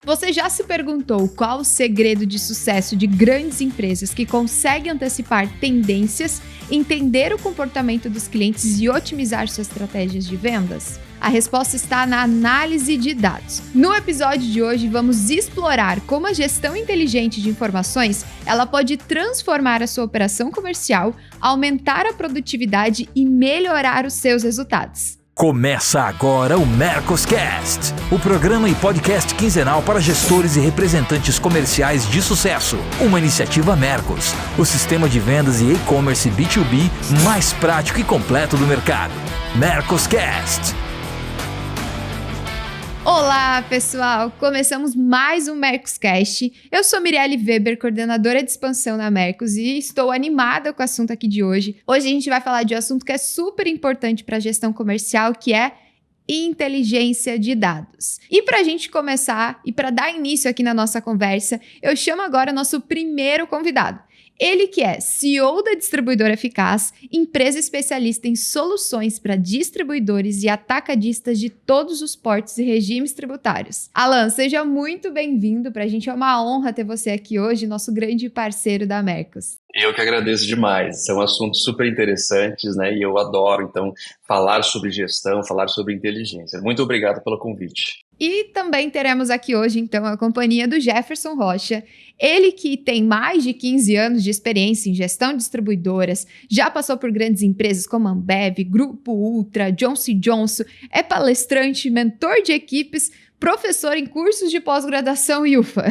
Você já se perguntou qual o segredo de sucesso de grandes empresas que conseguem antecipar tendências, entender o comportamento dos clientes e otimizar suas estratégias de vendas? A resposta está na análise de dados. No episódio de hoje, vamos explorar como a gestão inteligente de informações ela pode transformar a sua operação comercial, aumentar a produtividade e melhorar os seus resultados. Começa agora o Mercoscast, o programa e podcast quinzenal para gestores e representantes comerciais de sucesso. Uma iniciativa Mercos, o sistema de vendas e e-commerce B2B mais prático e completo do mercado. Mercoscast. Olá, pessoal! Começamos mais um Mercoscast. Eu sou Mirelle Weber, coordenadora de expansão na Mercos, e estou animada com o assunto aqui de hoje. Hoje a gente vai falar de um assunto que é super importante para a gestão comercial, que é inteligência de dados. E para a gente começar e para dar início aqui na nossa conversa, eu chamo agora nosso primeiro convidado. Ele que é CEO da Distribuidora Eficaz, empresa especialista em soluções para distribuidores e atacadistas de todos os portes e regimes tributários. Alan, seja muito bem-vindo. Para a gente é uma honra ter você aqui hoje, nosso grande parceiro da Mercos. Eu que agradeço demais. São assuntos super interessantes, né? E eu adoro, então, falar sobre gestão, falar sobre inteligência. Muito obrigado pelo convite. E também teremos aqui hoje, então, a companhia do Jefferson Rocha. Ele que tem mais de 15 anos de experiência em gestão de distribuidoras, já passou por grandes empresas como Ambev, Grupo Ultra, Johnson & Johnson, é palestrante, mentor de equipes, professor em cursos de pós-graduação e UFA.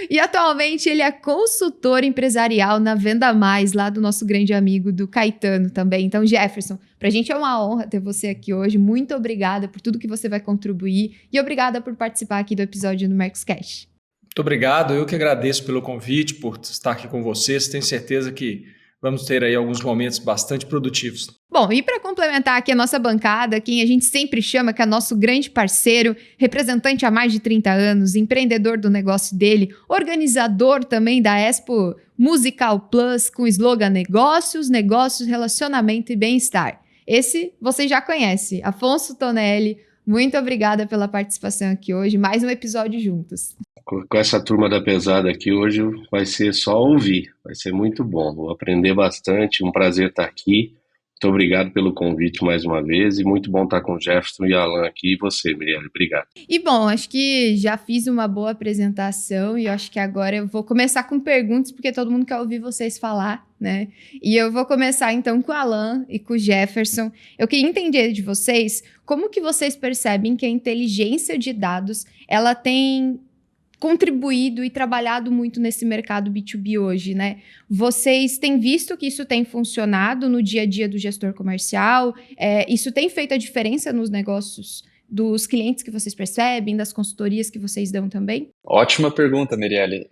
E atualmente ele é consultor empresarial na Venda Mais, lá do nosso grande amigo do Caetano também. Então, Jefferson, pra gente é uma honra ter você aqui hoje. Muito obrigada por tudo que você vai contribuir e obrigada por participar aqui do episódio do Mercoscast. Muito obrigado, eu que agradeço pelo convite, por estar aqui com vocês. Tenho certeza que vamos ter aí alguns momentos bastante produtivos. Bom, e para complementar aqui a nossa bancada, quem a gente sempre chama que é nosso grande parceiro, representante há mais de 30 anos, empreendedor do negócio dele, organizador também da Expo Musical Plus com o slogan Negócios, Negócios, Relacionamento e Bem-Estar. Esse você já conhece, Afonso Tonelli. Muito obrigada pela participação aqui hoje, mais um episódio juntos. Com essa turma da pesada aqui hoje vai ser só ouvir, vai ser muito bom, vou aprender bastante, um prazer estar aqui, muito obrigado pelo convite mais uma vez e muito bom estar com o Jefferson e Alan aqui e você, Mirelle, obrigado. E bom, acho que já fiz uma boa apresentação e eu acho que agora eu vou começar com perguntas porque todo mundo quer ouvir vocês falar, né? E eu vou começar então com o Alan e com o Jefferson. Eu queria entender de vocês como que vocês percebem que a inteligência de dados, ela tem contribuído e trabalhado muito nesse mercado B2B hoje, né? Vocês têm visto que isso tem funcionado no dia a dia do gestor comercial? Isso tem feito a diferença nos negócios dos clientes que vocês percebem, das consultorias que vocês dão também? Ótima pergunta, Mirelle.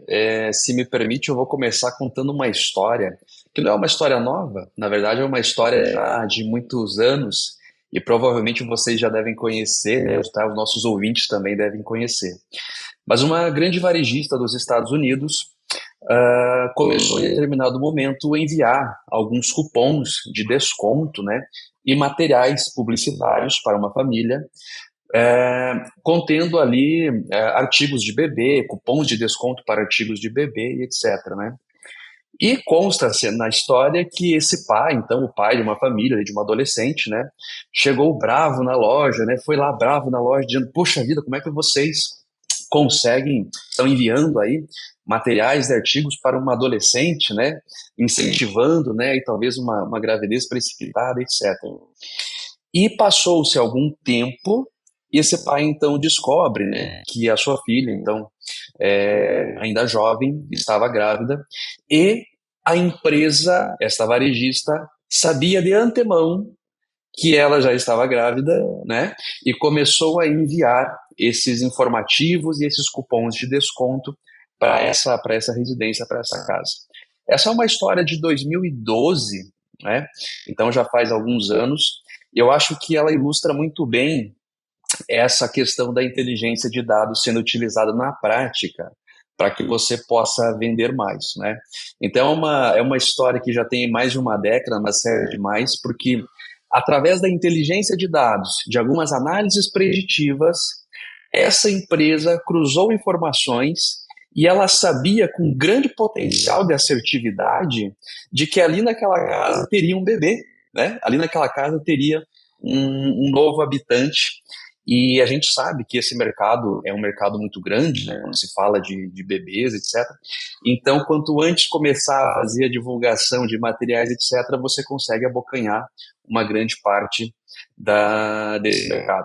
Se me permite, eu vou começar contando uma história, que não é uma história nova, na verdade é uma história já de muitos anos, e provavelmente vocês já devem conhecer, né? Os nossos ouvintes também devem conhecer. Mas uma grande varejista dos Estados Unidos começou em determinado momento a enviar alguns cupons de desconto, né, e materiais publicitários para uma família, contendo ali artigos de bebê, cupons de desconto para artigos de bebê e etc. Né? E consta na história que esse pai, então o pai de uma família, de uma adolescente, né, chegou bravo na loja, né, foi lá bravo na loja dizendo, poxa vida, como é que vocês estão enviando aí materiais e artigos para uma adolescente, né, incentivando, né, e talvez uma gravidez precipitada, etc. E passou-se algum tempo e esse pai então descobre, né, que a sua filha, então, ainda jovem, estava grávida e a empresa, esta varejista, sabia de antemão que ela já estava grávida, né? E começou a enviar esses informativos e esses cupons de desconto para essa residência, para essa casa. Essa é uma história de 2012, né? Então já faz alguns anos. Eu acho que ela ilustra muito bem essa questão da inteligência de dados sendo utilizada na prática para que você possa vender mais, né? Então é uma história que já tem mais de uma década, mas serve demais, porque através da inteligência de dados, de algumas análises preditivas, essa empresa cruzou informações e ela sabia com grande potencial de assertividade de que ali naquela casa teria um bebê, né? Ali naquela casa teria um novo habitante. E a gente sabe que esse mercado é um mercado muito grande, né, quando se fala de bebês, etc. Então, quanto antes começar a fazer a divulgação de materiais, etc., você consegue abocanhar uma grande parte desse mercado.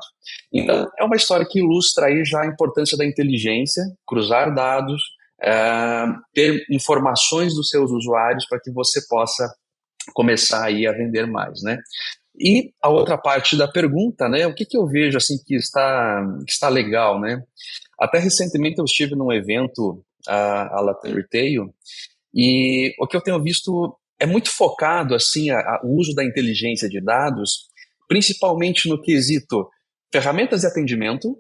Então, é uma história que ilustra aí já a importância da inteligência, cruzar dados, ter informações dos seus usuários para que você possa começar aí a vender mais, né? E a outra parte da pergunta, né? O que eu vejo assim que está legal, né? Até recentemente eu estive num evento, a Latam Retail, e o que eu tenho visto é muito focado assim o uso da inteligência de dados, principalmente no quesito ferramentas de atendimento.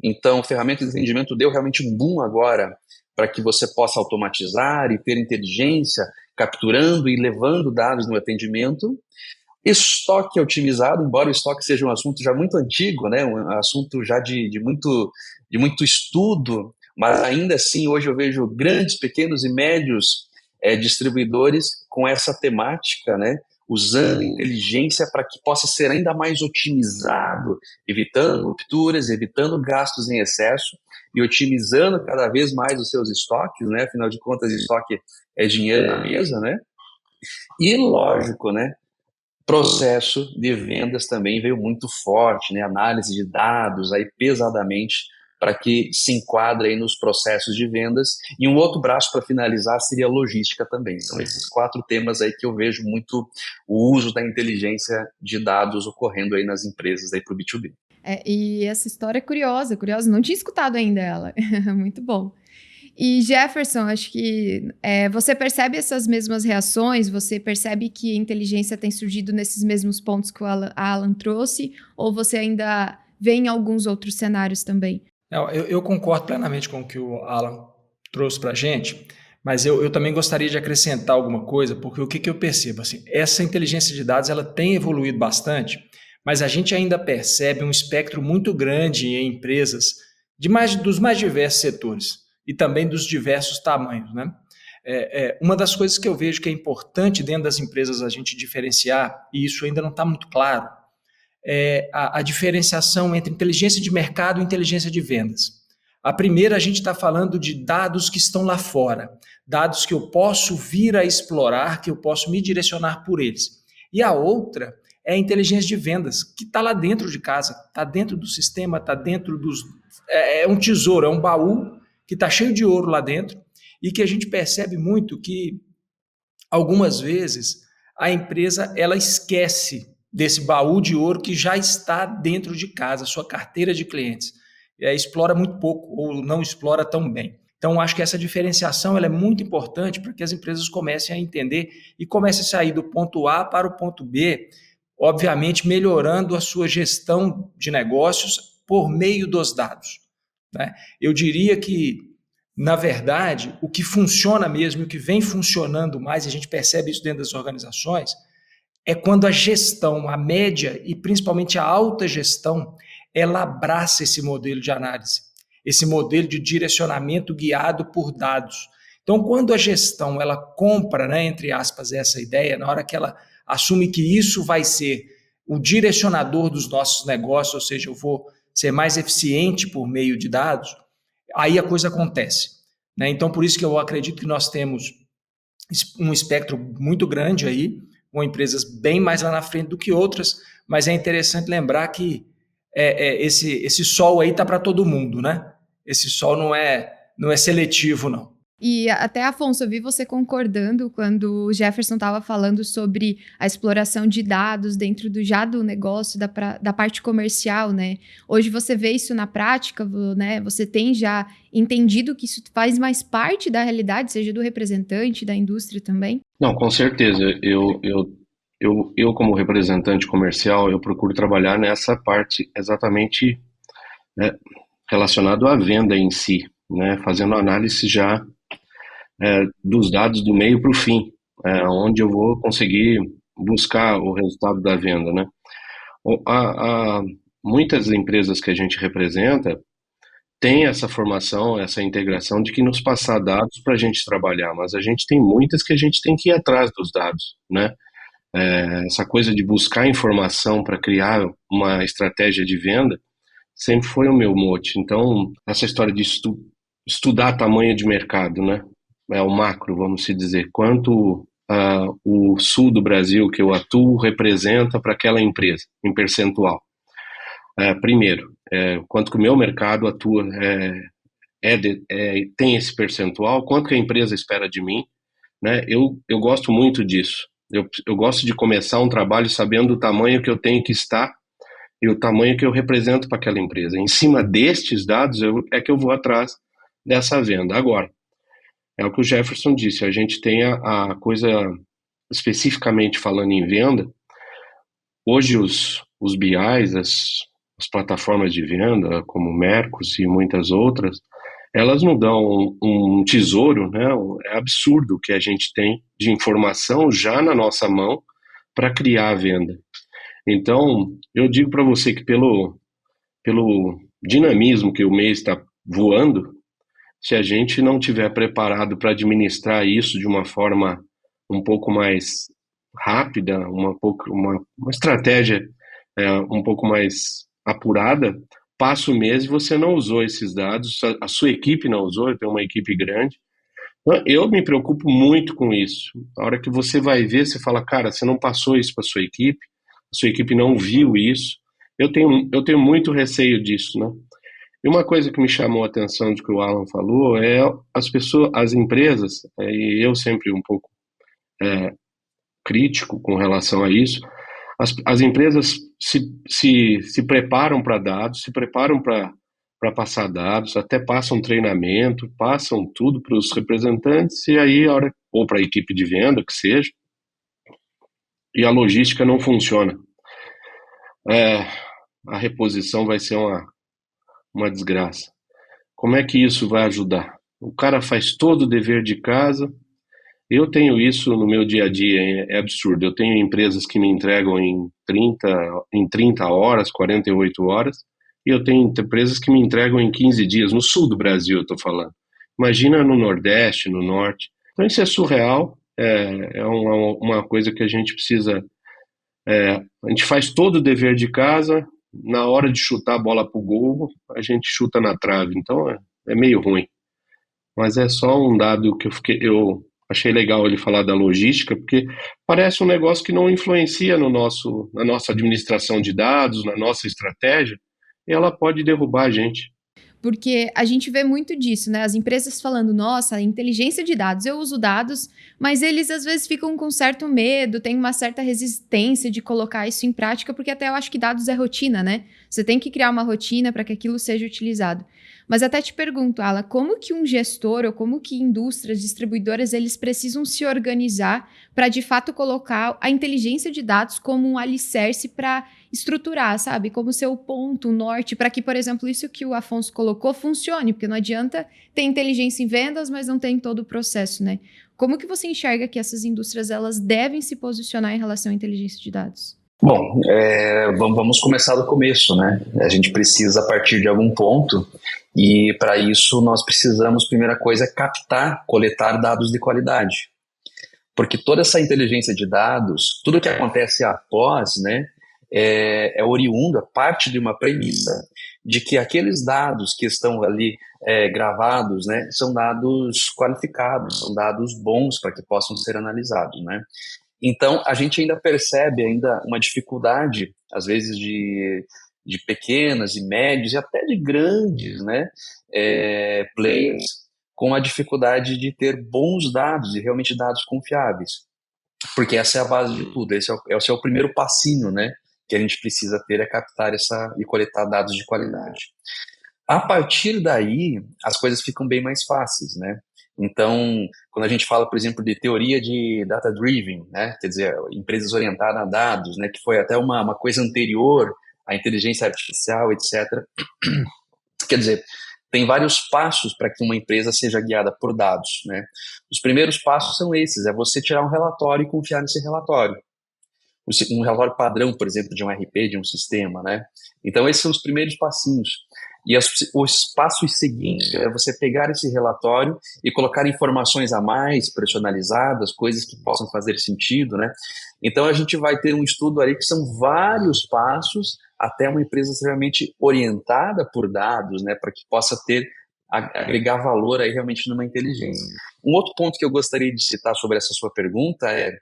Então, ferramentas de atendimento deu realmente um boom agora para que você possa automatizar e ter inteligência, capturando e levando dados no atendimento. Estoque otimizado, embora o estoque seja um assunto já muito antigo, né, um assunto já de muito estudo, mas ainda assim hoje eu vejo grandes, pequenos e médios distribuidores com essa temática, né, usando inteligência para que possa ser ainda mais otimizado, evitando rupturas, evitando gastos em excesso e otimizando cada vez mais os seus estoques, né, afinal de contas estoque é dinheiro na mesa, né, e lógico, né, processo de vendas também veio muito forte, né? Análise de dados aí pesadamente para que se enquadre aí nos processos de vendas. E um outro braço para finalizar seria a logística também. São esses 4 temas aí que eu vejo muito o uso da inteligência de dados ocorrendo aí nas empresas aí para o B2B. E essa história é curiosa, não tinha escutado ainda ela. Muito bom. E Jefferson, acho que você percebe essas mesmas reações? Você percebe que a inteligência tem surgido nesses mesmos pontos que o Alan trouxe? Ou você ainda vê em alguns outros cenários também? Não, eu concordo plenamente com o que o Alan trouxe para a gente, mas eu também gostaria de acrescentar alguma coisa, porque o que eu percebo? Assim, essa inteligência de dados ela tem evoluído bastante, mas a gente ainda percebe um espectro muito grande em empresas dos mais diversos setores e também dos diversos tamanhos, né? Uma das coisas que eu vejo que é importante dentro das empresas a gente diferenciar, e isso ainda não está muito claro, é a diferenciação entre inteligência de mercado e inteligência de vendas. A primeira, a gente está falando de dados que estão lá fora, dados que eu posso vir a explorar, que eu posso me direcionar por eles. E a outra é a inteligência de vendas, que está lá dentro de casa, está dentro do sistema, está dentro dos... É um tesouro, é um baú que está cheio de ouro lá dentro e que a gente percebe muito que, algumas vezes, a empresa ela esquece desse baú de ouro que já está dentro de casa, sua carteira de clientes. Explora muito pouco ou não explora tão bem. Então, acho que essa diferenciação ela é muito importante para que as empresas comecem a entender e comecem a sair do ponto A para o ponto B, obviamente melhorando a sua gestão de negócios por meio dos dados, né? Eu diria que, na verdade, o que funciona mesmo, o que vem funcionando mais, e a gente percebe isso dentro das organizações, é quando a gestão, a média e principalmente a alta gestão, ela abraça esse modelo de análise, esse modelo de direcionamento guiado por dados. Então, quando a gestão ela compra, né, entre aspas, essa ideia, na hora que ela assume que isso vai ser o direcionador dos nossos negócios, ou seja, eu vou ser mais eficiente por meio de dados, aí a coisa acontece, né? Então, por isso que eu acredito que nós temos um espectro muito grande aí, com empresas bem mais lá na frente do que outras, mas é interessante lembrar que esse sol aí está para todo mundo, né? Esse sol não é seletivo, não. E até, Afonso, eu vi você concordando quando o Jefferson estava falando sobre a exploração de dados dentro do negócio, da parte comercial, né? Hoje você vê isso na prática, né? Você tem já entendido que isso faz mais parte da realidade, seja do representante, da indústria também? Não, com certeza. Eu como representante comercial, eu procuro trabalhar nessa parte exatamente, né, relacionado à venda em si, né? Fazendo análise já dos dados do meio para o fim, onde eu vou conseguir buscar o resultado da venda, né? Muitas empresas que a gente representa, tem essa formação, essa integração de que nos passar dados para a gente trabalhar, mas a gente tem muitas que a gente tem que ir atrás dos dados, né? Essa coisa de buscar informação para criar uma estratégia de venda sempre foi o meu mote. Então, essa história de estudar tamanho de mercado, né? É o macro, vamos se dizer, quanto o sul do Brasil que eu atuo representa para aquela empresa, em percentual. Primeiro, quanto que o meu mercado atua, tem esse percentual, quanto que a empresa espera de mim, né? Eu gosto muito disso. Eu gosto de começar um trabalho sabendo o tamanho que eu tenho que estar e o tamanho que eu represento para aquela empresa. Em cima destes dados é que eu vou atrás dessa venda. Agora, é o que o Jefferson disse, a gente tem a coisa, especificamente falando em venda, hoje os BIs, as plataformas de venda, como o Mercos e muitas outras, elas não dão um tesouro, né? É absurdo o que a gente tem de informação já na nossa mão para criar a venda. Então, eu digo para você que pelo dinamismo que o mês está voando, se a gente não tiver preparado para administrar isso de uma forma um pouco mais rápida, uma estratégia um pouco mais apurada, passa o mês e você não usou esses dados, a sua equipe não usou, eu tenho uma equipe grande. Eu me preocupo muito com isso. A hora que você vai ver, você fala, cara, você não passou isso para a sua equipe não viu isso. Eu tenho muito receio disso, né? E uma coisa que me chamou a atenção de que o Alan falou é as empresas, e eu sempre um pouco crítico com relação a isso, as empresas se preparam para dados, se preparam para passar dados, até passam treinamento, passam tudo para os representantes, e aí, ou para a equipe de venda, que seja, e a logística não funciona. A reposição vai ser uma desgraça. Como é que isso vai ajudar? O cara faz todo o dever de casa. Eu tenho isso no meu dia a dia, é absurdo. Eu tenho empresas que me entregam em 30 horas, 48 horas, e eu tenho empresas que me entregam em 15 dias, no sul do Brasil, eu estou falando. Imagina no Nordeste, no Norte. Então isso é surreal, é uma coisa que a gente precisa... a gente faz todo o dever de casa, na hora de chutar a bola para o gol, a gente chuta na trave. Então é meio ruim. Mas é só um dado que eu achei legal ele falar da logística, porque parece um negócio que não influencia na nossa administração de dados, na nossa estratégia, e ela pode derrubar a gente. Porque a gente vê muito disso, né? As empresas falando, nossa, inteligência de dados, eu uso dados, mas eles às vezes ficam com certo medo, tem uma certa resistência de colocar isso em prática, porque até eu acho que dados é rotina, né? Você tem que criar uma rotina para que aquilo seja utilizado. Mas até te pergunto, Ala, como que um gestor ou como que indústrias, distribuidoras, eles precisam se organizar para de fato colocar a inteligência de dados como um alicerce para estruturar, sabe? Como ser o ponto, o norte, para que, por exemplo, isso que o Afonso colocou funcione, porque não adianta ter inteligência em vendas, mas não tem todo o processo, né? Como que você enxerga que essas indústrias elas devem se posicionar em relação à inteligência de dados? Bom, vamos começar do começo, né? A gente precisa partir de algum ponto e para isso nós precisamos, primeira coisa, coletar dados de qualidade. Porque toda essa inteligência de dados, tudo que acontece após, né, é oriundo, é parte de uma premissa de que aqueles dados que estão ali gravados, né, são dados qualificados, são dados bons para que possam ser analisados, né? Então, a gente ainda percebe uma dificuldade, às vezes, de pequenas e médios e até de grandes, né, players, com a dificuldade de ter bons dados e realmente dados confiáveis. Porque essa é a base de tudo, esse é o primeiro passinho, né, que a gente precisa ter, captar e coletar dados de qualidade. A partir daí, as coisas ficam bem mais fáceis, né? Então, quando a gente fala, por exemplo, de teoria de data-driven, né, quer dizer, empresas orientadas a dados, né, que foi até uma coisa anterior à inteligência artificial, etc. Quer dizer, tem vários passos para que uma empresa seja guiada por dados, né? Os primeiros passos são esses, é você tirar um relatório e confiar nesse relatório. Um relatório padrão, por exemplo, de um RP, de um sistema, né? Então, esses são os primeiros passinhos. E os passos seguintes é você pegar esse relatório e colocar informações a mais, personalizadas, coisas que possam fazer sentido, né? Então, a gente vai ter um estudo ali que são vários passos até uma empresa extremamente orientada por dados, né, para que possa agregar valor aí realmente numa inteligência. Um outro ponto que eu gostaria de citar sobre essa sua pergunta é,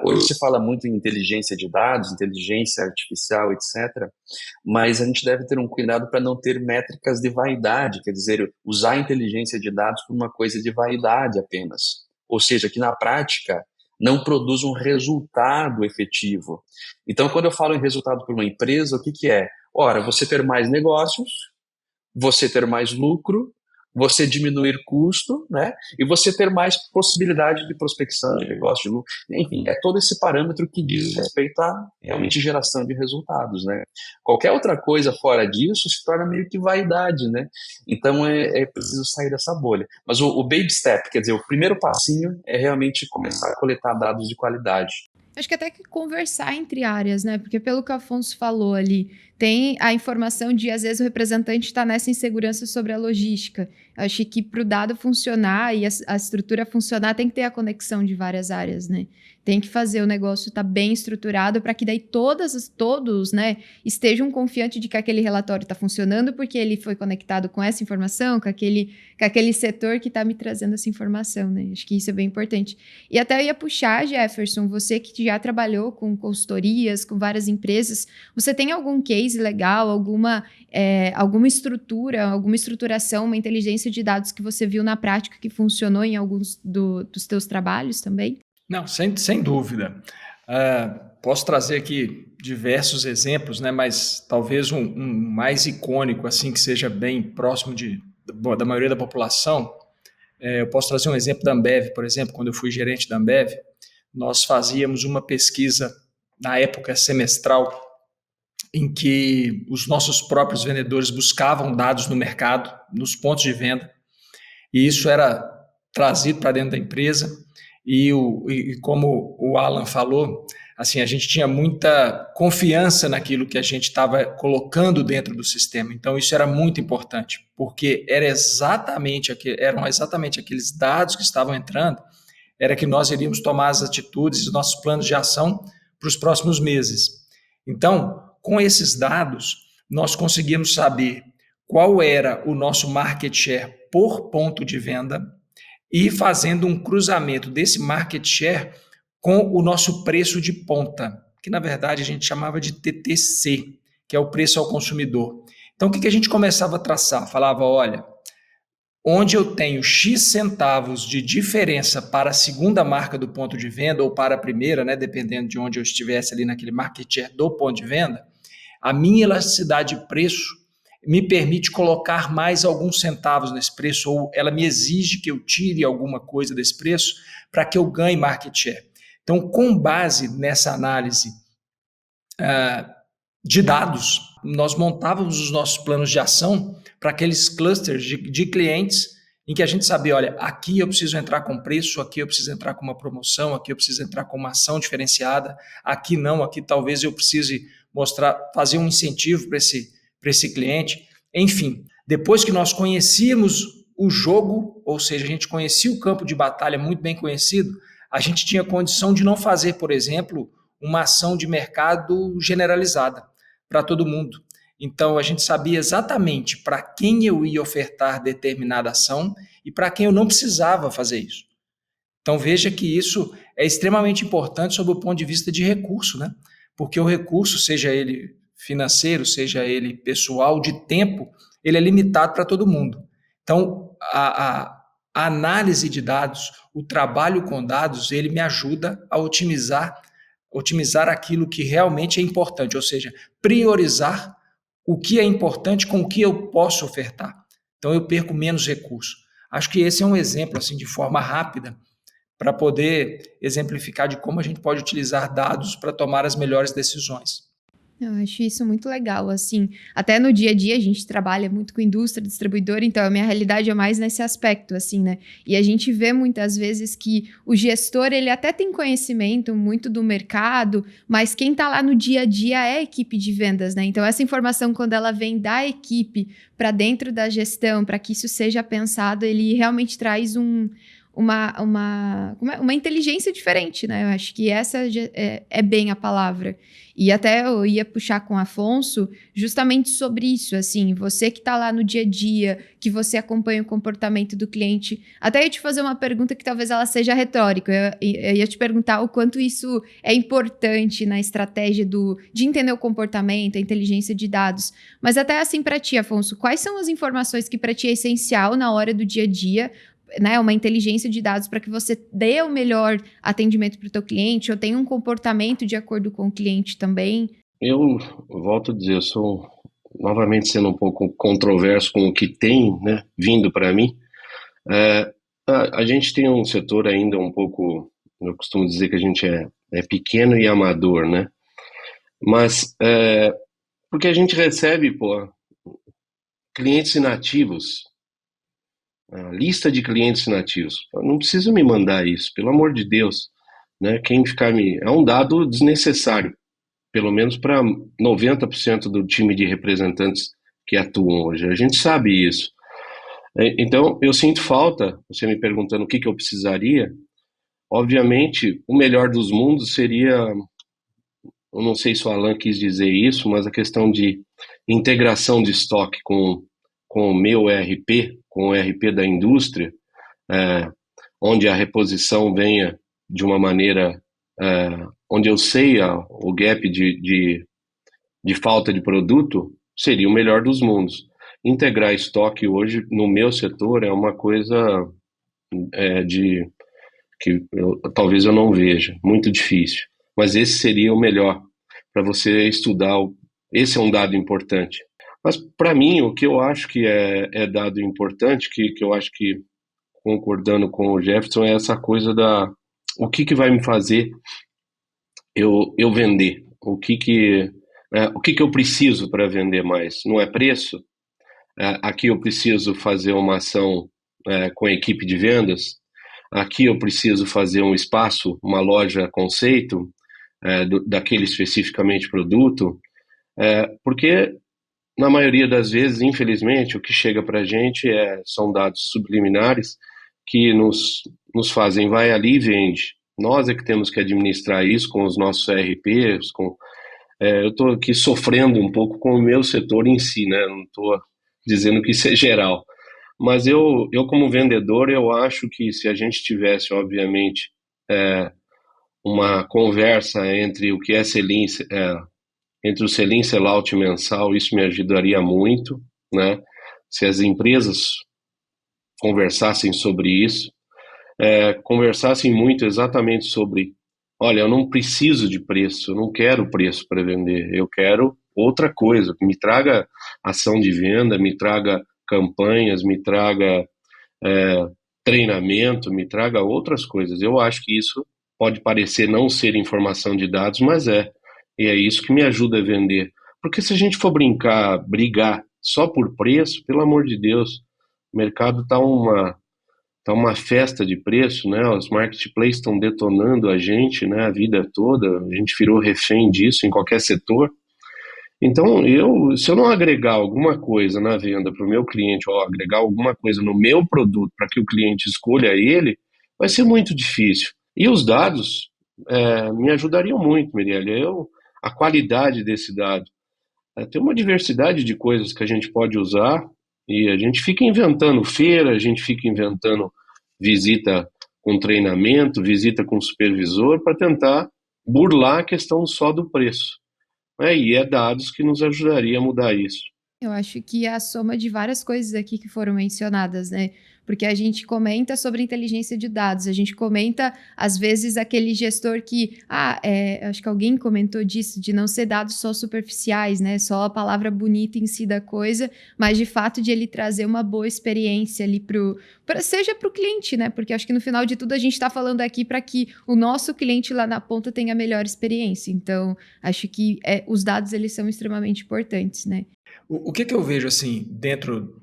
hoje se fala muito em inteligência de dados, inteligência artificial, etc., mas a gente deve ter um cuidado para não ter métricas de vaidade, quer dizer, usar a inteligência de dados por uma coisa de vaidade apenas. Ou seja, que na prática não produz um resultado efetivo. Então, quando eu falo em resultado para uma empresa, o que é? Ora, você ter mais negócios, você ter mais lucro, você diminuir custo, né? E você ter mais possibilidade de prospecção, de negócio, de lucro. Enfim, é todo esse parâmetro que diz respeito à realmente geração de resultados, né? Qualquer outra coisa fora disso se torna meio que vaidade, né? Então é preciso sair dessa bolha. Mas o baby step, quer dizer, o primeiro passinho é realmente começar a coletar dados de qualidade. Acho que até que conversar entre áreas, né? Porque pelo que o Afonso falou ali, tem a informação de, às vezes, o representante está nessa insegurança sobre a logística. Eu acho que para o dado funcionar e a estrutura funcionar, tem que ter a conexão de várias áreas, né? Tem que fazer o negócio estar bem estruturado para que daí todos, né, estejam confiantes de que aquele relatório está funcionando porque ele foi conectado com essa informação, com aquele setor que está me trazendo essa informação, né? Acho que isso é bem importante. E até eu ia puxar, Jefferson, você que já trabalhou com consultorias, com várias empresas, você tem algum case legal, alguma estrutura, alguma estruturação, uma inteligência de dados que você viu na prática que funcionou em alguns dos teus trabalhos também? Não, sem dúvida. Posso trazer aqui diversos exemplos, né, mas talvez um mais icônico, assim, que seja bem próximo da maioria da população. Eu posso trazer um exemplo da Ambev, por exemplo. Quando eu fui gerente da Ambev, nós fazíamos uma pesquisa, na época semestral, em que os nossos próprios vendedores buscavam dados no mercado, nos pontos de venda, e isso era trazido para dentro da empresa. E como o Alan falou, assim, a gente tinha muita confiança naquilo que a gente estava colocando dentro do sistema. Então, isso era muito importante, porque eram exatamente aqueles dados que estavam entrando, era que nós iríamos tomar as atitudes, os nossos planos de ação para os próximos meses. Então, com esses dados, nós conseguimos saber qual era o nosso market share por ponto de venda, e fazendo um cruzamento desse market share com o nosso preço de ponta, que na verdade a gente chamava de TTC, que é o preço ao consumidor. Então o que a gente começava a traçar? Falava, olha, onde eu tenho X centavos de diferença para a segunda marca do ponto de venda ou para a primeira, né, dependendo de onde eu estivesse ali naquele market share do ponto de venda, a minha elasticidade de preço me permite colocar mais alguns centavos nesse preço, ou ela me exige que eu tire alguma coisa desse preço para que eu ganhe market share. Então, com base nessa análise de dados, nós montávamos os nossos planos de ação para aqueles clusters de clientes em que a gente sabia, olha, aqui eu preciso entrar com preço, aqui eu preciso entrar com uma promoção, aqui eu preciso entrar com uma ação diferenciada, aqui não, aqui talvez eu precise fazer um incentivo para esse cliente. Enfim, depois que nós conhecíamos o jogo, ou seja, a gente conhecia o campo de batalha muito bem conhecido, a gente tinha condição de não fazer, por exemplo, uma ação de mercado generalizada para todo mundo. Então, a gente sabia exatamente para quem eu ia ofertar determinada ação e para quem eu não precisava fazer isso. Então, veja que isso é extremamente importante sob o ponto de vista de recurso, né? Porque o recurso, seja ele financeiro, seja ele pessoal, de tempo, ele é limitado para todo mundo. Então, a análise de dados, o trabalho com dados, ele me ajuda a otimizar aquilo que realmente é importante, ou seja, priorizar o que é importante com o que eu posso ofertar. Então, eu perco menos recurso. Acho que esse é um exemplo, assim, de forma rápida, para poder exemplificar de como a gente pode utilizar dados para tomar as melhores decisões. Eu acho isso muito legal, assim, até no dia a dia a gente trabalha muito com indústria, distribuidora, então a minha realidade é mais nesse aspecto, assim, né? E a gente vê muitas vezes que o gestor, ele até tem conhecimento muito do mercado, mas quem tá lá no dia a dia é a equipe de vendas, né? Então essa informação, quando ela vem da equipe para dentro da gestão, para que isso seja pensado, ele realmente traz uma inteligência diferente, né? Eu acho que essa é bem a palavra. E até eu ia puxar com o Afonso justamente sobre isso, assim, você que está lá no dia a dia, que você acompanha o comportamento do cliente. Até ia te fazer uma pergunta que talvez ela seja retórica. Eu ia te perguntar o quanto isso é importante na estratégia de entender o comportamento, a inteligência de dados. Mas até assim para ti, Afonso, quais são as informações que para ti é essencial na hora do dia a dia, né, uma inteligência de dados para que você dê o melhor atendimento para o teu cliente ou tenha um comportamento de acordo com o cliente também? Eu volto a dizer, eu sou novamente sendo um pouco controverso com o que tem, né, vindo para mim. A gente tem um setor ainda um pouco, eu costumo dizer que a gente é pequeno e amador, né? Mas porque a gente recebe, clientes inativos, a lista de clientes inativos. Não precisa me mandar isso, pelo amor de Deus, né? É um dado desnecessário, pelo menos para 90% do time de representantes que atuam hoje. A gente sabe isso. Então, eu sinto falta, você me perguntando o que eu precisaria. Obviamente, o melhor dos mundos seria, eu não sei se o Alan quis dizer isso, mas a questão de integração de estoque com o meu ERP, com o ERP da indústria, onde a reposição venha de uma maneira, onde eu sei o gap de falta de produto, seria o melhor dos mundos. Integrar estoque hoje, no meu setor, é uma coisa que talvez eu não veja, muito difícil. Mas esse seria o melhor para você estudar. Esse é um dado importante. Mas, para mim, o que eu acho que é dado importante, que eu acho que, concordando com o Jefferson, é essa coisa o que vai me fazer eu vender, o que eu preciso para vender mais. Não é preço? Aqui eu preciso fazer uma ação com a equipe de vendas, aqui eu preciso fazer um espaço, uma loja conceito, daquele especificamente produto, porque na maioria das vezes, infelizmente, o que chega para a gente são dados subliminares que nos fazem, vai ali e vende. Nós é que temos que administrar isso com os nossos ERPs. Eu estou aqui sofrendo um pouco com o meu setor em si, né? Não estou dizendo que isso é geral. Mas eu, como vendedor, eu acho que se a gente tivesse, obviamente, uma conversa entre o que é sell-in, entre o sell-in e sell-out mensal, isso me ajudaria muito, né? Se as empresas conversassem sobre isso, conversassem muito exatamente sobre, olha, eu não preciso de preço, eu não quero preço para vender, eu quero outra coisa, me traga ação de venda, me traga campanhas, me traga treinamento, me traga outras coisas. Eu acho que isso pode parecer não ser informação de dados, mas e é isso que me ajuda a vender. Porque se a gente for brigar só por preço, pelo amor de Deus, o mercado está uma festa de preço, né? Os marketplaces estão detonando a gente, né? A vida toda, a gente virou refém disso em qualquer setor. Então, se eu não agregar alguma coisa na venda para o meu cliente, ou agregar alguma coisa no meu produto para que o cliente escolha ele, vai ser muito difícil. E os dados me ajudariam muito, Mirelle. A qualidade desse dado. Tem uma diversidade de coisas que a gente pode usar e a gente fica inventando feira, a gente fica inventando visita com treinamento, visita com supervisor para tentar burlar a questão só do preço. E dados que nos ajudaria a mudar isso. Eu acho que é a soma de várias coisas aqui que foram mencionadas, né? Porque a gente comenta sobre inteligência de dados, a gente comenta, às vezes, aquele gestor que... acho que alguém comentou disso, de não ser dados só superficiais, né? Só a palavra bonita em si da coisa, mas, de fato, de ele trazer uma boa experiência ali seja para o cliente, né? Porque acho que, no final de tudo, a gente está falando aqui para que o nosso cliente lá na ponta tenha a melhor experiência. Então, acho que os dados, eles são extremamente importantes, né? O que eu vejo assim dentro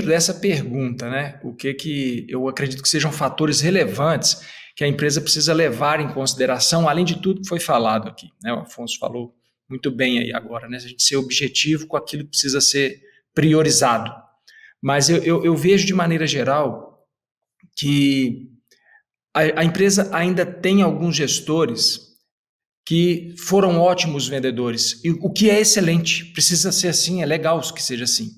dessa pergunta, né? O que eu acredito que sejam fatores relevantes que a empresa precisa levar em consideração, além de tudo que foi falado aqui, né? O Afonso falou muito bem aí agora, né? A gente ser objetivo com aquilo que precisa ser priorizado. Mas eu vejo de maneira geral que a empresa ainda tem alguns gestores que foram ótimos vendedores, e o que é excelente, precisa ser assim, é legal que seja assim.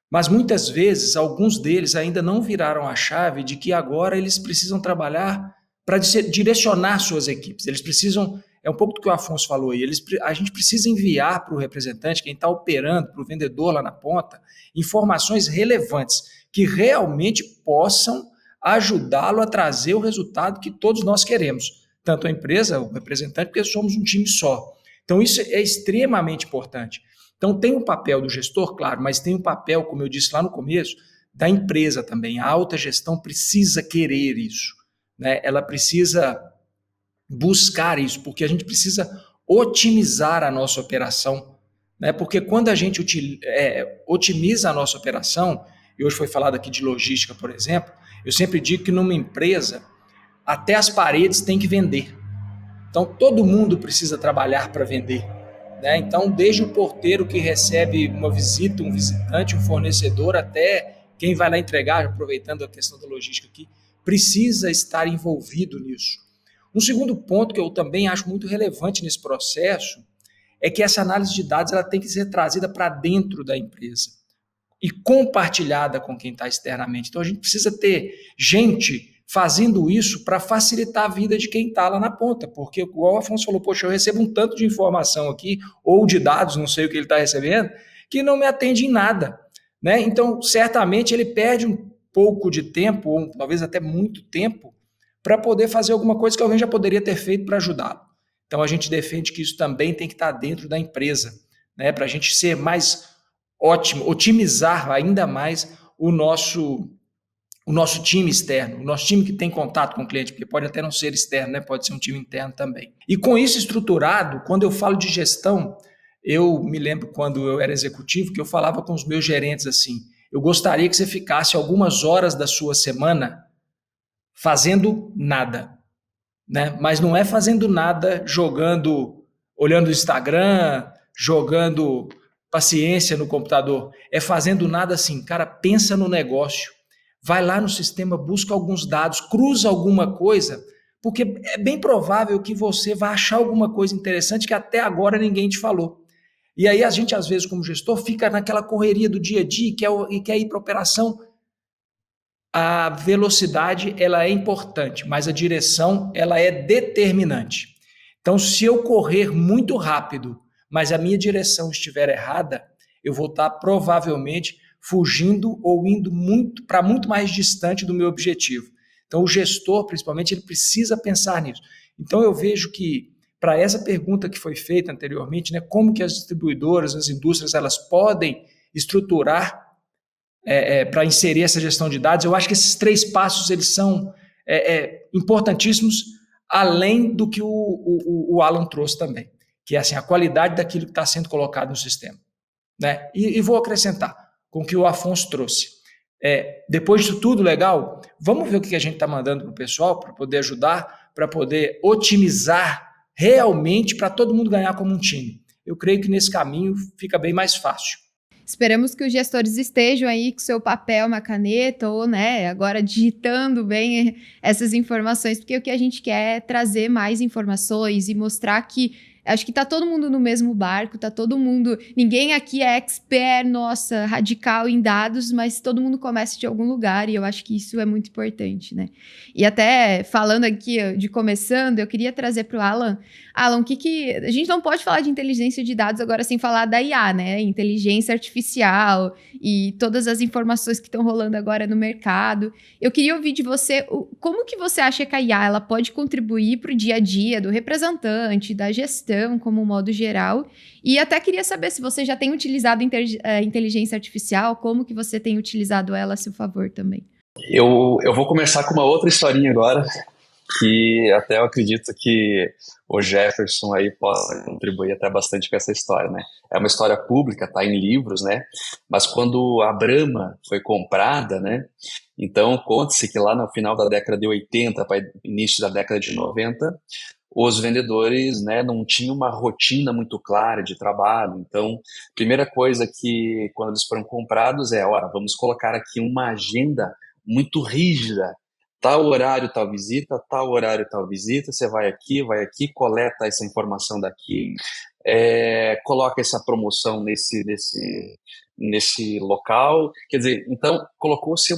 Mas muitas vezes, alguns deles ainda não viraram a chave de que agora eles precisam trabalhar para direcionar suas equipes. Eles precisam, é um pouco do que o Afonso falou aí, a gente precisa enviar para o representante, quem está operando, para o vendedor lá na ponta, informações relevantes que realmente possam ajudá-lo a trazer o resultado que todos nós queremos. Tanto a empresa, o representante, porque somos um time só. Então, isso é extremamente importante. Então, tem o papel do gestor, claro, mas tem o papel, como eu disse lá no começo, da empresa também. A alta gestão precisa querer isso, né? Ela precisa buscar isso, porque a gente precisa otimizar a nossa operação, né? Porque quando a gente otimiza a nossa operação, e hoje foi falado aqui de logística, por exemplo, eu sempre digo que numa empresa, até as paredes têm que vender. Então, todo mundo precisa trabalhar para vender, né? Então, desde o porteiro que recebe uma visita, um visitante, um fornecedor, até quem vai lá entregar, aproveitando a questão da logística aqui, precisa estar envolvido nisso. Um segundo ponto que eu também acho muito relevante nesse processo é que essa análise de dados ela tem que ser trazida para dentro da empresa e compartilhada com quem está externamente. Então, a gente precisa ter gente fazendo isso para facilitar a vida de quem está lá na ponta, porque igual o Afonso falou, poxa, eu recebo um tanto de informação aqui, ou de dados, não sei o que ele está recebendo, que não me atende em nada, né? Então, certamente ele perde um pouco de tempo, ou talvez até muito tempo, para poder fazer alguma coisa que alguém já poderia ter feito para ajudá-lo. Então, a gente defende que isso também tem que estar dentro da empresa, né? Para a gente ser mais ótimo, otimizar ainda mais o nosso time externo, o nosso time que tem contato com o cliente, porque pode até não ser externo, né? Pode ser um time interno também. E com isso estruturado, quando eu falo de gestão, eu me lembro quando eu era executivo, que eu falava com os meus gerentes assim, eu gostaria que você ficasse algumas horas da sua semana fazendo nada, né? Mas não é fazendo nada jogando, olhando o Instagram, jogando paciência no computador, é fazendo nada assim, cara, pensa no negócio, vai lá no sistema, busca alguns dados, cruza alguma coisa, porque é bem provável que você vá achar alguma coisa interessante que até agora ninguém te falou. E aí a gente, às vezes, como gestor, fica naquela correria do dia a dia e quer ir para a operação. A velocidade ela é importante, mas a direção ela é determinante. Então, se eu correr muito rápido, mas a minha direção estiver errada, eu vou estar provavelmente fugindo ou indo para muito mais distante do meu objetivo. Então, o gestor, principalmente, ele precisa pensar nisso. Então, eu vejo que, para essa pergunta que foi feita anteriormente, né, como que as distribuidoras, as indústrias, elas podem estruturar para inserir essa gestão de dados, eu acho que esses 3 passos eles são importantíssimos, além do que o Alan trouxe também, que é assim, a qualidade daquilo que está sendo colocado no sistema, né? E vou acrescentar com o que o Afonso trouxe. Depois disso tudo, legal, vamos ver o que a gente está mandando para o pessoal, para poder ajudar, para poder otimizar realmente, para todo mundo ganhar como um time. Eu creio que nesse caminho fica bem mais fácil. Esperamos que os gestores estejam aí com seu papel, uma caneta ou, né, agora digitando bem essas informações, porque o que a gente quer é trazer mais informações e mostrar que Acho que tá todo mundo no mesmo barco, tá todo mundo... Ninguém aqui é expert, nossa, radical em dados, mas todo mundo começa de algum lugar e eu acho que isso é muito importante, né? E até falando aqui de começando, eu queria trazer pro Alan. Alan, o que... A gente não pode falar de inteligência de dados agora sem falar da IA, né? Inteligência artificial e todas as informações que estão rolando agora no mercado. Eu queria ouvir de você, como que você acha que a IA ela pode contribuir pro dia a dia do representante, da gestão, como um modo geral, e até queria saber se você já tem utilizado inteligência artificial, como que você tem utilizado ela a seu favor também. Eu vou começar com uma outra historinha agora, que até eu acredito que o Jefferson aí possa contribuir até bastante com essa história, né? É uma história pública, tá em livros, né? Mas quando a Brahma foi comprada, né? Então conta-se que lá no final da década de 80 para início da década de 90, os vendedores, né, não tinham uma rotina muito clara de trabalho. Então, primeira coisa que, quando eles foram comprados, vamos colocar aqui uma agenda muito rígida. Tal horário, tal visita, tal horário, tal visita, você vai aqui, coleta essa informação daqui, coloca essa promoção nesse local. Quer dizer, então, colocou-se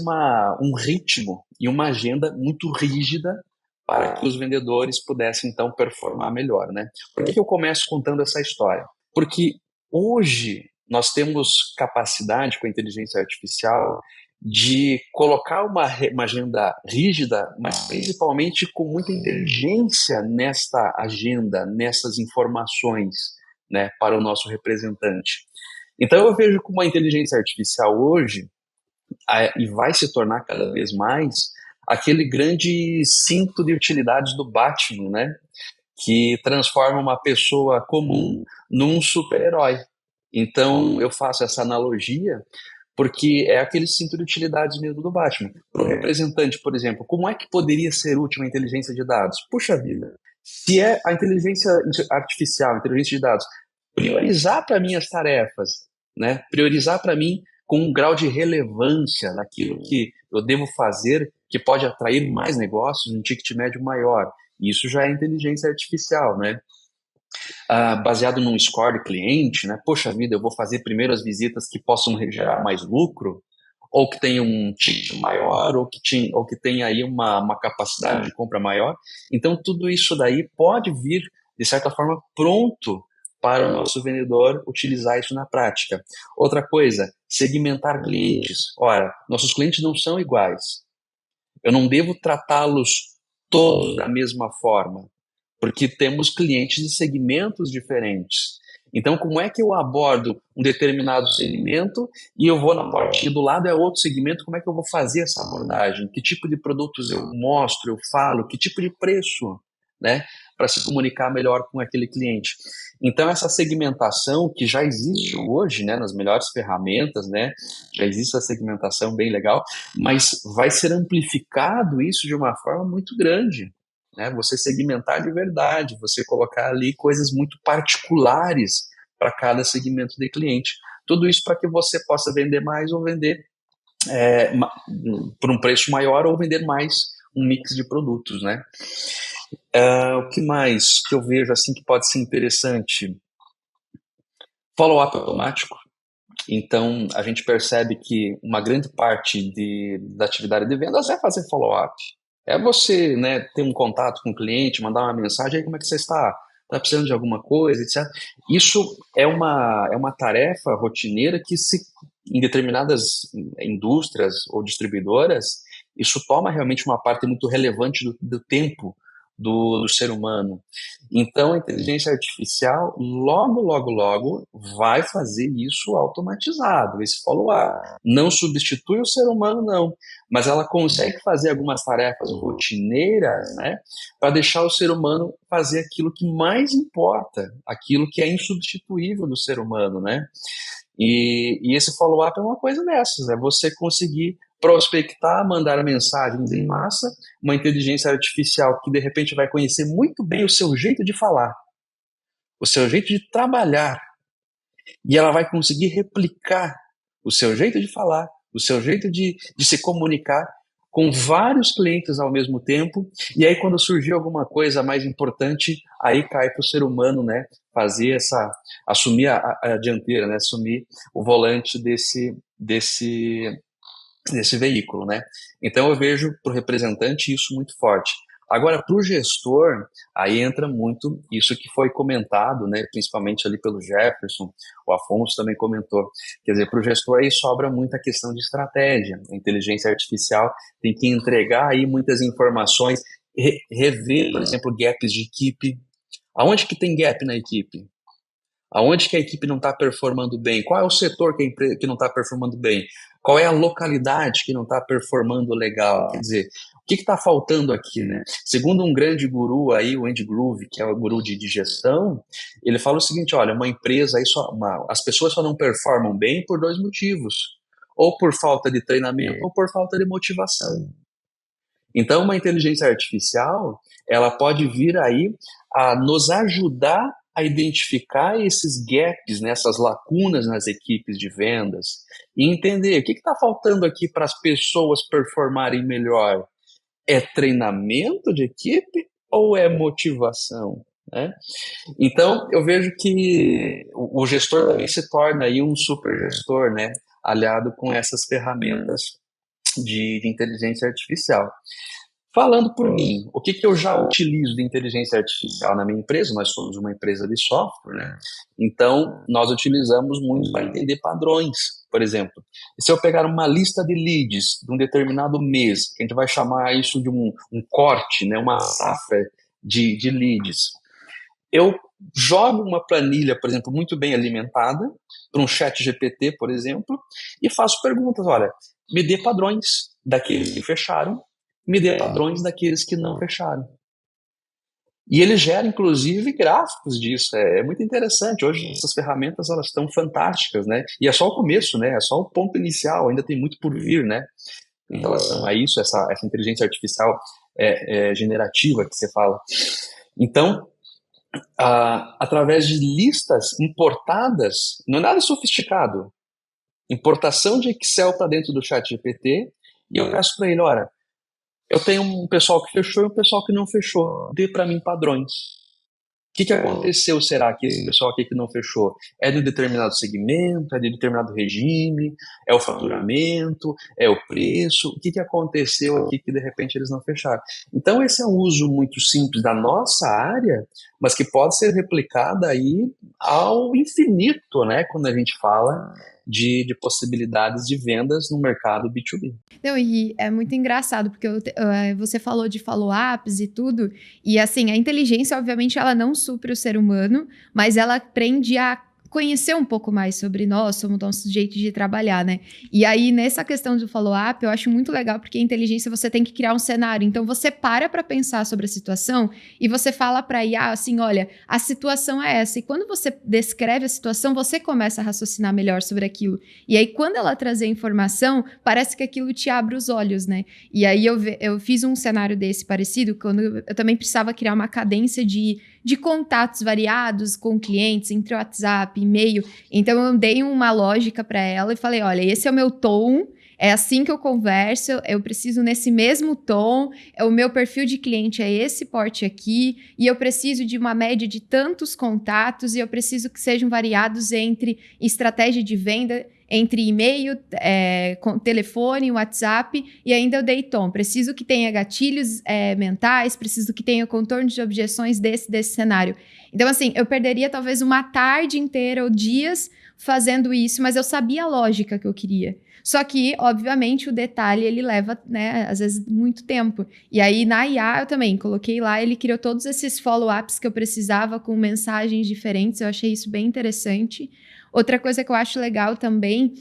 um ritmo e uma agenda muito rígida para que os vendedores pudessem, então, performar melhor, né? Por que eu começo contando essa história? Porque hoje nós temos capacidade com a inteligência artificial de colocar uma agenda rígida, mas principalmente com muita inteligência nesta agenda, nessas informações, né, para o nosso representante. Então eu vejo como a inteligência artificial hoje, e vai se tornar cada vez mais, aquele grande cinto de utilidades do Batman, né? Que transforma uma pessoa comum num super-herói. Então, eu faço essa analogia porque é aquele cinto de utilidades mesmo do Batman. Para o representante, por exemplo, como é que poderia ser útil a inteligência de dados? Puxa vida, se é a inteligência artificial, a inteligência de dados, priorizar para mim as tarefas, né? Priorizar para mim com um grau de relevância naquilo que eu devo fazer, que pode atrair mais negócios, um ticket médio maior. Isso já é inteligência artificial, né? Baseado num score de cliente, né? Poxa vida, eu vou fazer primeiro as visitas que possam gerar mais lucro, ou que tenham um ticket maior, ou que tenha aí uma capacidade de compra maior. Então, tudo isso daí pode vir, de certa forma, pronto para o nosso vendedor utilizar isso na prática. Outra coisa, segmentar clientes. Ora, nossos clientes não são iguais. Eu não devo tratá-los todos da mesma forma, porque temos clientes de segmentos diferentes. Então, como é que eu abordo um determinado segmento e eu vou na parte do lado é outro segmento, como é que eu vou fazer essa abordagem? Que tipo de produtos eu mostro, eu falo, que tipo de preço, né, para se comunicar melhor com aquele cliente? Então, essa segmentação que já existe hoje, né, nas melhores ferramentas, né, já existe essa segmentação bem legal, mas vai ser amplificado isso de uma forma muito grande, né? Você segmentar de verdade, você colocar ali coisas muito particulares para cada segmento de cliente. Tudo isso para que você possa vender mais ou vender por um preço maior ou vender mais um mix de produtos, né? O que mais que eu vejo assim que pode ser interessante? Follow-up automático. Então, a gente percebe que uma grande parte da atividade de vendas é fazer follow-up. É você, né, ter um contato com o cliente, mandar uma mensagem, aí como é que você está? Está precisando de alguma coisa, etc. Isso é uma tarefa rotineira que em determinadas indústrias ou distribuidoras, isso toma realmente uma parte muito relevante do tempo do ser humano. Então, a inteligência artificial logo vai fazer isso automatizado, esse follow-up. Não substitui o ser humano, não, mas ela consegue fazer algumas tarefas rotineiras, né, para deixar o ser humano fazer aquilo que mais importa, aquilo que é insubstituível do ser humano, né? E esse follow-up é uma coisa dessas, é você conseguir prospectar, mandar mensagens em massa, uma inteligência artificial que de repente vai conhecer muito bem o seu jeito de falar, o seu jeito de trabalhar, e ela vai conseguir replicar o seu jeito de falar, o seu jeito de se comunicar com vários clientes ao mesmo tempo, e aí quando surgir alguma coisa mais importante, aí cai para o ser humano, né, assumir a dianteira, né, assumir o volante desse veículo, né? Então eu vejo para o representante isso muito forte. Agora, para o gestor, aí entra muito isso que foi comentado, né, principalmente ali pelo Jefferson, o Afonso também comentou. Quer dizer, para o gestor aí sobra muita questão de estratégia. A inteligência artificial tem que entregar aí muitas informações, rever, por exemplo, gaps de equipe. Aonde que tem gap na equipe? Aonde que a equipe não está performando bem? Qual é o setor que não está performando bem? Qual é a localidade que não está performando legal? Quer dizer, o que está faltando aqui, né? Segundo um grande guru aí, o Andy Grove, que é o guru de gestão, ele fala o seguinte, olha, uma empresa, aí as pessoas só não performam bem por 2 motivos. Ou por falta de treinamento ou por falta de motivação. Então, uma inteligência artificial, ela pode vir aí a nos ajudar a identificar esses gaps, né, essas lacunas nas equipes de vendas e entender o que está faltando aqui para as pessoas performarem melhor. É treinamento de equipe ou é motivação? Né? Então, eu vejo que o gestor também se torna aí um super gestor, né, aliado com essas ferramentas de inteligência artificial. Falando por mim, o que eu já utilizo de inteligência artificial na minha empresa? Nós somos uma empresa de software, né? Então, nós utilizamos muito para entender padrões. Por exemplo, se eu pegar uma lista de leads de um determinado mês, que a gente vai chamar isso de um corte, né? Uma safra de leads, eu jogo uma planilha, por exemplo, muito bem alimentada, para um chat GPT, por exemplo, e faço perguntas, olha, me dê padrões daqueles que fecharam, me dê padrões daqueles que não fecharam. E ele gera, inclusive, gráficos disso. É muito interessante. Hoje, essas ferramentas elas estão fantásticas, né? E é só o começo, né? É só o ponto inicial. Ainda tem muito por vir, né? Em relação a isso, essa inteligência artificial generativa que você fala. Então, através de listas importadas, não é nada sofisticado. Importação de Excel para dentro do chat GPT, e eu peço para ele, olha, eu tenho um pessoal que fechou e um pessoal que não fechou. Dê para mim padrões. O que aconteceu, será, que esse pessoal aqui que não fechou? É de um determinado segmento? É de um determinado regime? É o faturamento? É o preço? O que aconteceu aqui que de repente eles não fecharam? Então esse é um uso muito simples da nossa área, mas que pode ser replicado aí ao infinito, né? Quando a gente fala de possibilidades de vendas no mercado B2B. Não, e é muito engraçado, porque você falou de follow-ups e tudo, e assim, a inteligência, obviamente, ela não supre o ser humano, mas ela aprende a conhecer um pouco mais sobre nós, sobre o nosso jeito de trabalhar, né? E aí, nessa questão do follow-up, eu acho muito legal, porque a inteligência, você tem que criar um cenário. Então, você para pensar sobre a situação e você fala para a IA assim, olha, a situação é essa. E quando você descreve a situação, você começa a raciocinar melhor sobre aquilo. E aí, quando ela trazer informação, parece que aquilo te abre os olhos, né? E aí, eu fiz um cenário desse parecido, quando eu também precisava criar uma cadência de contatos variados com clientes, entre WhatsApp, e-mail. Então, eu dei uma lógica para ela e falei, olha, esse é o meu tom, é assim que eu converso, eu preciso nesse mesmo tom, o meu perfil de cliente é esse porte aqui, e eu preciso de uma média de tantos contatos, e eu preciso que sejam variados entre estratégia de venda, entre e-mail, telefone, WhatsApp, e ainda eu dei tom. Preciso que tenha gatilhos mentais, preciso que tenha contorno de objeções desse cenário. Então, assim, eu perderia talvez uma tarde inteira ou dias fazendo isso, mas eu sabia a lógica que eu queria. Só que, obviamente, o detalhe, ele leva, né, às vezes, muito tempo. E aí, na IA, eu também coloquei lá, ele criou todos esses follow-ups que eu precisava com mensagens diferentes, eu achei isso bem interessante. Outra coisa que eu acho legal também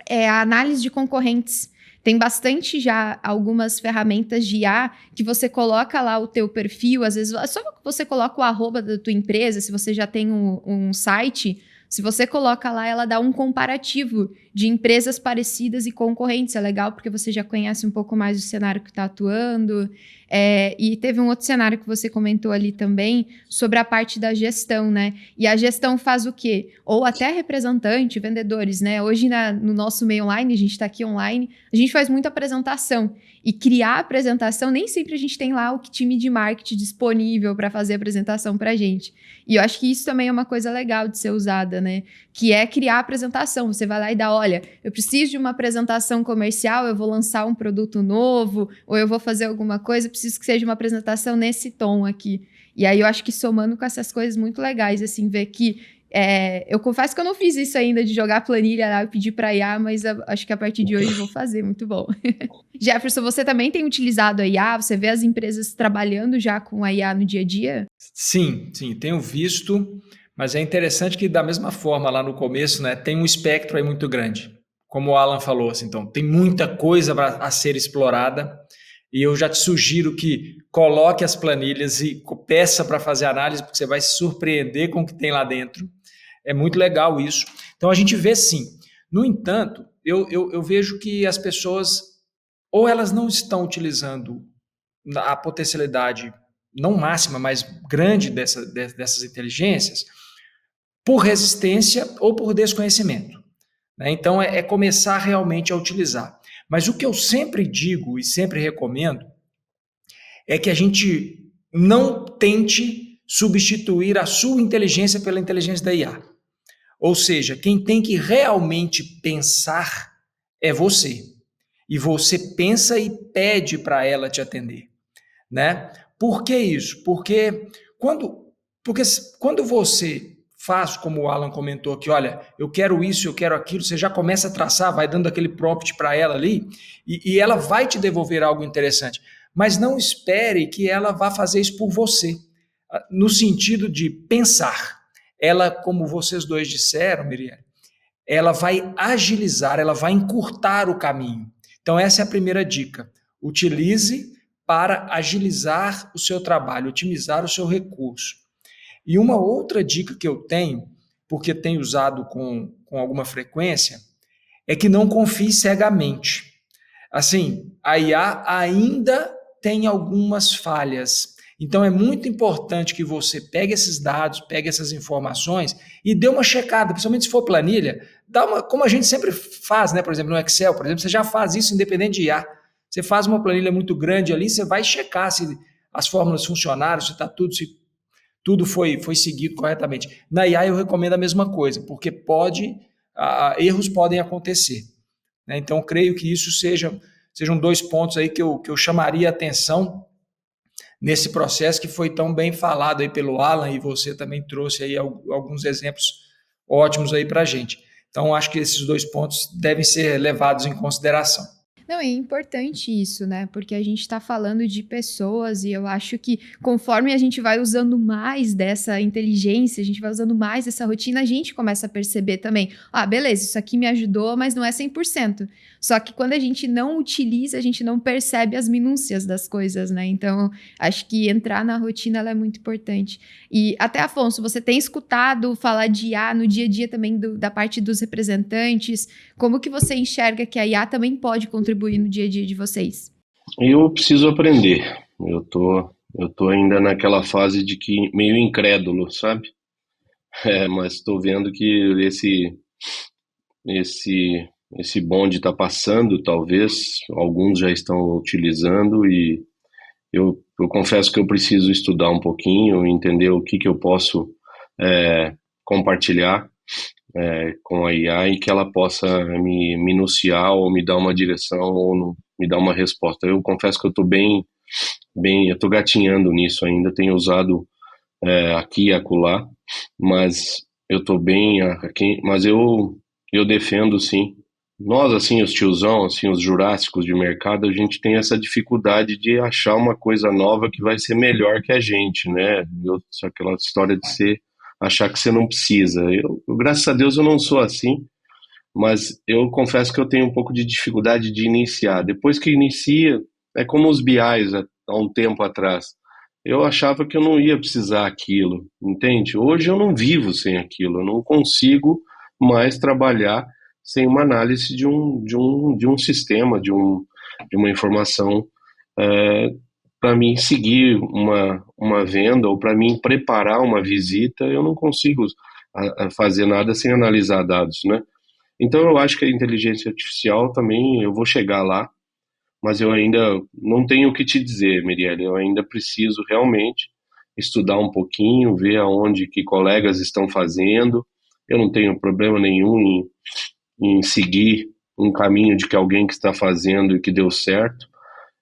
é a análise de concorrentes. Tem bastante já algumas ferramentas de IA que você coloca lá o teu perfil, às vezes só você coloca o arroba da tua empresa, se você já tem um site, se você coloca lá, ela dá um comparativo de empresas parecidas e concorrentes. É legal porque você já conhece um pouco mais do cenário que está atuando. E teve um outro cenário que você comentou ali também sobre a parte da gestão, né? E a gestão faz o quê? Ou até representante, vendedores, né? Hoje no nosso meio online, a gente está aqui online, a gente faz muita apresentação. E criar apresentação, nem sempre a gente tem lá o time de marketing disponível para fazer a apresentação para a gente. E eu acho que isso também é uma coisa legal de ser usada, né? Que é criar a apresentação. Você vai lá e dá, olha, eu preciso de uma apresentação comercial, eu vou lançar um produto novo, ou eu vou fazer alguma coisa, preciso que seja uma apresentação nesse tom aqui. E aí eu acho que somando com essas coisas muito legais, assim, ver que eu confesso que eu não fiz isso ainda de jogar planilha lá e pedir para IA, mas acho que a partir de hoje eu vou fazer, muito bom. Jefferson, você também tem utilizado a IA? Você vê as empresas trabalhando já com a IA no dia a dia? Sim, tenho visto, mas é interessante que da mesma forma lá no começo, né, tem um espectro aí muito grande. Como o Alan falou, assim, então tem muita coisa a ser explorada e eu já te sugiro que coloque as planilhas e peça para fazer análise, porque você vai se surpreender com o que tem lá dentro. É muito legal isso. Então a gente vê sim. No entanto, eu vejo que as pessoas ou elas não estão utilizando a potencialidade não máxima, mas grande dessas inteligências por resistência ou por desconhecimento. Né? Então é começar realmente a utilizar. Mas o que eu sempre digo e sempre recomendo é que a gente não tente substituir a sua inteligência pela inteligência da IA. Ou seja, quem tem que realmente pensar é você. E você pensa e pede para ela te atender. Né? Por que isso? Porque quando você faz, como o Alan comentou aqui, olha, eu quero isso, eu quero aquilo, você já começa a traçar, vai dando aquele prompt para ela ali, e ela vai te devolver algo interessante. Mas não espere que ela vá fazer isso por você, no sentido de pensar. Ela, como vocês dois disseram, Miriam, ela vai agilizar, ela vai encurtar o caminho. Então essa é a primeira dica. Utilize para agilizar o seu trabalho, otimizar o seu recurso. E uma outra dica que eu tenho, porque tenho usado com alguma frequência, é que não confie cegamente. Assim, a IA ainda tem algumas falhas. Então é muito importante que você pegue esses dados, pegue essas informações e dê uma checada, principalmente se for planilha, como a gente sempre faz, né? Por exemplo, no Excel, por exemplo, você já faz isso independente de IA. Você faz uma planilha muito grande ali, você vai checar se as fórmulas funcionaram, se tudo foi seguido corretamente. Na IA eu recomendo a mesma coisa, porque erros podem acontecer. Né? Então, creio que isso sejam 2 pontos aí que eu chamaria a atenção nesse processo que foi tão bem falado aí pelo Alan, e você também trouxe aí alguns exemplos ótimos aí para a gente. Então, acho que esses 2 pontos devem ser levados em consideração. Não, é importante isso, né? Porque a gente está falando de pessoas e eu acho que conforme a gente vai usando mais dessa inteligência, a gente vai usando mais essa rotina, a gente começa a perceber também, beleza, isso aqui me ajudou, mas não é 100%. Só que quando a gente não utiliza, a gente não percebe as minúcias das coisas, né? Então, acho que entrar na rotina ela é muito importante. E até, Afonso, você tem escutado falar de IA no dia a dia também da parte dos representantes? Como que você enxerga que a IA também pode contribuir no dia a dia de vocês? Eu preciso aprender. Eu tô ainda naquela fase de que meio incrédulo, sabe? Mas estou vendo que esse bonde está passando, talvez alguns já estão utilizando, e eu confesso que eu preciso estudar um pouquinho, entender o que eu posso compartilhar com a IA e que ela possa me minuciar ou me dar uma direção ou me dar uma resposta. Eu confesso que eu estou eu estou gatinhando nisso ainda, tenho usado aqui e acolá, mas eu estou bem aqui, mas eu defendo sim. Nós, assim, os tiozão, assim, os jurássicos de mercado, a gente tem essa dificuldade de achar uma coisa nova que vai ser melhor que a gente, né? Aquela história de achar que você não precisa. Graças a Deus, eu não sou assim, mas eu confesso que eu tenho um pouco de dificuldade de iniciar. Depois que inicia, é como os BIs há um tempo atrás. Eu achava que eu não ia precisar aquilo, entende? Hoje eu não vivo sem aquilo, eu não consigo mais trabalhar sem uma análise de um sistema, de uma informação para mim seguir uma venda ou para mim preparar uma visita. Eu não consigo fazer nada sem analisar dados, né? Então eu acho que a inteligência artificial também, eu vou chegar lá, mas eu ainda não tenho o que te dizer, Mirielle. Eu ainda preciso realmente estudar um pouquinho, ver aonde que colegas estão fazendo. Eu não tenho problema nenhum em seguir um caminho de que alguém que está fazendo e que deu certo.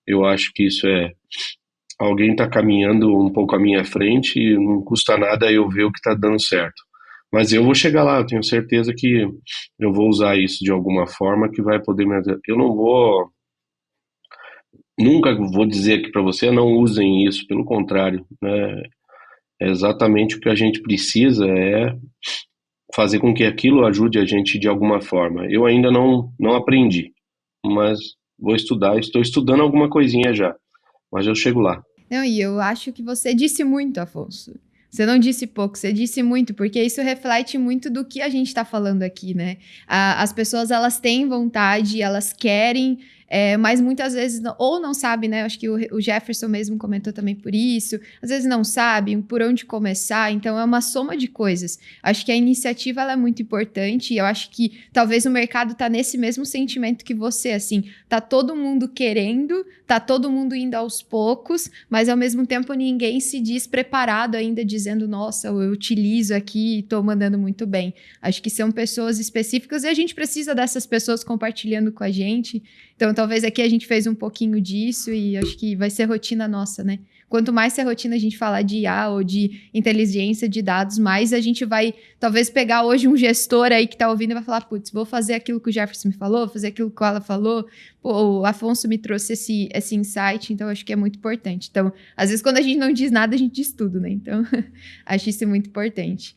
Eu acho que isso alguém está caminhando um pouco à minha frente e não custa nada eu ver o que está dando certo. Mas eu vou chegar lá, eu tenho certeza que eu vou usar isso de alguma forma que vai poder me ajudar. Eu nunca vou dizer aqui para você, não usem isso, pelo contrário, né? É exatamente o que a gente precisa, fazer com que aquilo ajude a gente de alguma forma. Eu ainda não aprendi, mas vou estudar, estou estudando alguma coisinha já, mas eu chego lá. Não, e eu acho que você disse muito, Afonso. Você não disse pouco, você disse muito, porque isso reflete muito do que a gente está falando aqui, né? As pessoas, elas têm vontade, elas querem, mas muitas vezes ou não sabem, né? Acho que o Jefferson mesmo comentou também por isso. Às vezes não sabem por onde começar, então é uma soma de coisas. Acho que a iniciativa, ela é muito importante e eu acho que talvez o mercado tá nesse mesmo sentimento que você, assim. Tá todo mundo querendo, tá todo mundo indo aos poucos, mas ao mesmo tempo ninguém se diz preparado ainda, dizendo, nossa, eu utilizo aqui e tô mandando muito bem. Acho que são pessoas específicas e a gente precisa dessas pessoas compartilhando com a gente. Então, talvez aqui a gente fez um pouquinho disso e acho que vai ser rotina nossa, né? Quanto mais ser rotina a gente falar de IA ou de inteligência de dados, mais a gente vai, talvez, pegar hoje um gestor aí que tá ouvindo e vai falar, putz, vou fazer aquilo que o Jefferson me falou, vou fazer aquilo que ela falou, pô, o Afonso me trouxe esse insight, então acho que é muito importante. Então, às vezes, quando a gente não diz nada, a gente diz tudo, né? Então, acho isso muito importante.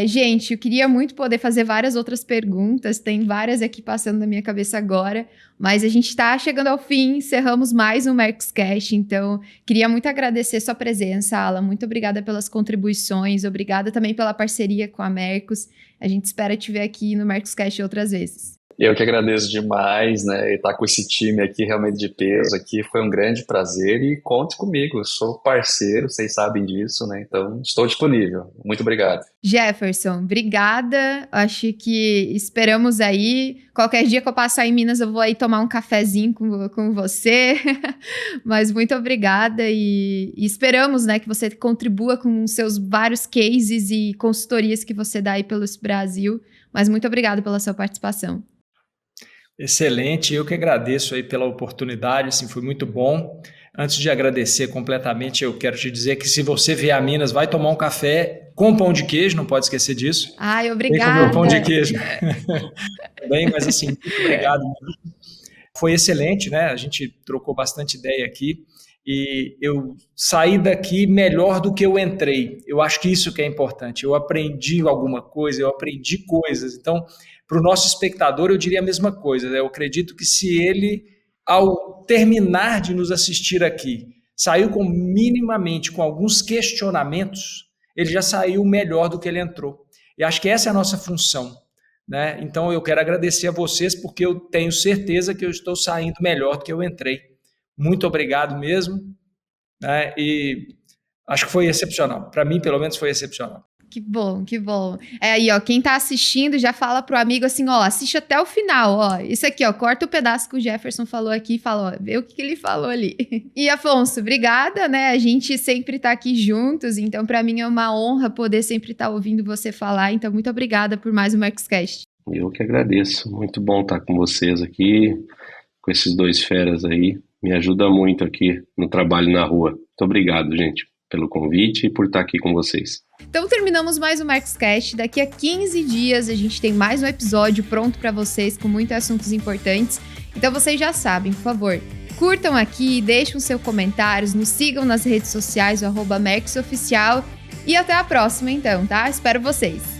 Gente, eu queria muito poder fazer várias outras perguntas, tem várias aqui passando na minha cabeça agora, mas a gente está chegando ao fim, encerramos mais um Mercoscast, então queria muito agradecer sua presença, Alan, muito obrigada pelas contribuições, obrigada também pela parceria com a Mercos, a gente espera te ver aqui no Mercoscast outras vezes. Eu que agradeço demais, né, estar com esse time aqui realmente de peso aqui, foi um grande prazer e conte comigo, eu sou parceiro, vocês sabem disso, né, então estou disponível, muito obrigado. Jefferson, obrigada, acho que esperamos aí, qualquer dia que eu passar em Minas eu vou aí tomar um cafezinho com você, mas muito obrigada e esperamos, né, que você contribua com seus vários cases e consultorias que você dá aí pelo Brasil, mas muito obrigada pela sua participação. Excelente, eu que agradeço aí pela oportunidade, assim, foi muito bom. Antes de agradecer completamente, eu quero te dizer que se você vier a Minas, vai tomar um café com pão de queijo, não pode esquecer disso. Ai, obrigada. Tem que comer o pão de queijo. Bem, mas assim, muito obrigado. Foi excelente, né? A gente trocou bastante ideia aqui e eu saí daqui melhor do que eu entrei. Eu acho que isso que é importante. Eu aprendi alguma coisa, eu aprendi coisas. Então, para o nosso espectador, eu diria a mesma coisa. Eu acredito que se ele, ao terminar de nos assistir aqui, saiu minimamente com alguns questionamentos, ele já saiu melhor do que ele entrou. E acho que essa é a nossa função, né? Então, eu quero agradecer a vocês, porque eu tenho certeza que eu estou saindo melhor do que eu entrei. Muito obrigado mesmo, né? E acho que foi excepcional. Para mim, pelo menos, foi excepcional. Que bom, que bom. Aí, ó, quem tá assistindo já fala pro amigo assim, ó, assiste até o final, ó. Isso aqui, ó, corta o pedaço que o Jefferson falou aqui e fala, ó, vê o que ele falou ali. E, Afonso, obrigada, né? A gente sempre tá aqui juntos, então pra mim é uma honra poder sempre estar ouvindo você falar, então muito obrigada por mais um Mercoscast. Eu que agradeço, muito bom estar com vocês aqui, com esses dois feras aí, me ajuda muito aqui no trabalho na rua. Muito obrigado, gente, pelo convite e por estar aqui com vocês. Então terminamos mais um Mercoscast. Daqui a 15 dias a gente tem mais um episódio pronto para vocês com muitos assuntos importantes. Então vocês já sabem, por favor, curtam aqui, deixem seus comentários, nos sigam nas redes sociais, @mercosoficial e até a próxima então, tá? Espero vocês!